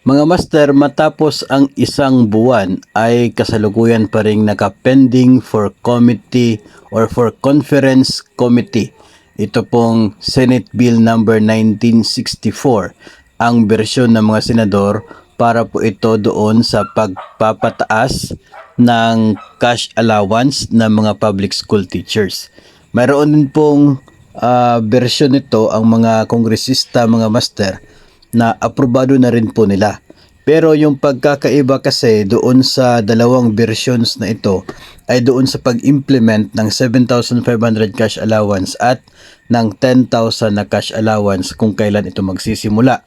Mga master, matapos ang isang buwan ay kasalukuyan pa rin nakapending for committee or for conference committee. Ito pong Senate Bill number 1964, ang bersyon ng mga senador para po ito doon sa pagpapataas ng cash allowance ng mga public school teachers. Mayroon din pong bersyon nito ang mga kongresista, mga master, na aprobado na rin po nila. Pero yung pagkakaiba kasi doon sa dalawang versions na ito ay doon sa pag-implement ng 7,500 cash allowance at ng 10,000 na cash allowance kung kailan ito magsisimula.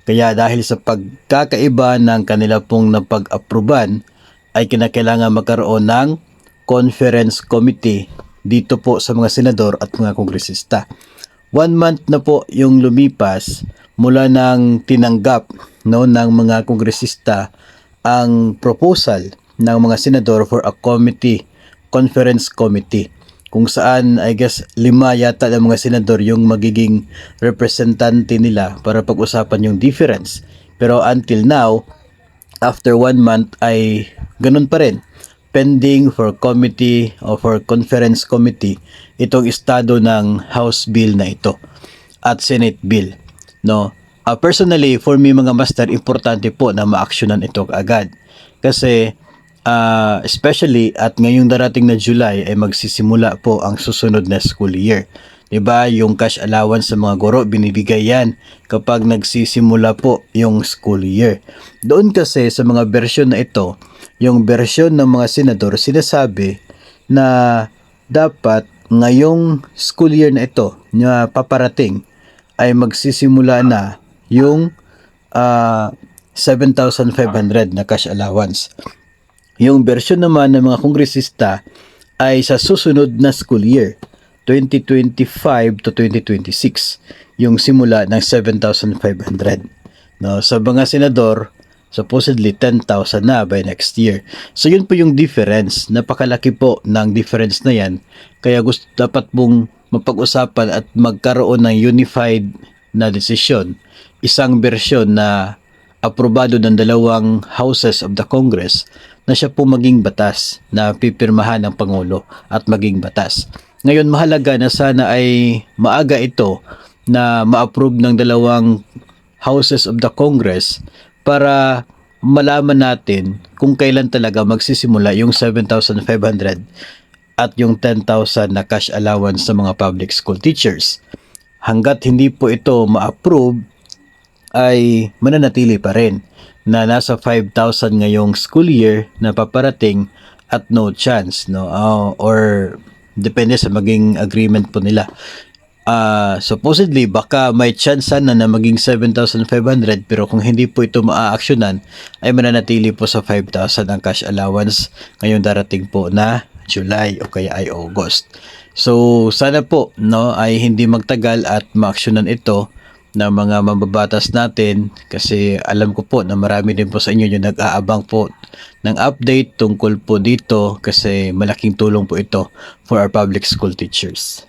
Kaya dahil sa pagkakaiba ng kanila pong napag-aproban ay kinakailangan magkaroon ng conference committee dito po sa mga senador at mga kongresista. 1 month na po yung lumipas mula nang tinanggap ng mga kongresista ang proposal ng mga senador for a conference committee, kung saan I guess 5 yata ng mga senador yung magiging representante nila para pag-usapan yung difference. Pero until now, after 1 month ay ganun pa rin, pending for committee or for conference committee itong estado ng House Bill na ito at Senate Bill. No, personally for me mga master, importante po na ma-actionan ito agad kasi especially at ngayong darating na July ay magsisimula po ang susunod na school year. Diba, yung cash allowance sa mga guro binibigay yan kapag nagsisimula po yung school year. Doon kasi sa mga bersyon na ito, yung bersyon ng mga senador sinasabi na dapat ngayong school year na ito na paparating ay magsisimula na yung 7,500 na cash allowance. Yung bersyon naman ng mga kongresista ay sa susunod na school year, 2025 to 2026, yung simula ng 7,500. No, sa mga senador, supposedly 10,000 na by next year. So yun po yung difference. Napakalaki po ng difference na yan. Kaya dapat mong mapag-usapan at magkaroon ng unified na desisyon. Isang bersyon na aprobado ng dalawang houses of the Congress na siya po maging batas na pipirmahan ng Pangulo at maging batas. Ngayon mahalaga na sana ay maaga ito na ma-approve ng dalawang houses of the Congress para malaman natin kung kailan talaga magsisimula yung 7,500 at yung 10,000 na cash allowance sa mga public school teachers. Hanggat hindi po ito ma-approve ay mananatili pa rin na nasa 5,000 ngayong school year na paparating at no chance, no, or depende sa maging agreement po nila. Supposedly baka may chance sana na maging 7,500 pero kung hindi po ito maa-actionan ay mananatili po sa 5,000 ang cash allowance ngayong darating po na July o kaya ay August. So sana po no ay hindi magtagal at ma-actionan ito ng mga mababatas natin kasi alam ko po na marami din po sa inyo yung nag-aabang po ng update tungkol po dito kasi malaking tulong po ito for our public school teachers.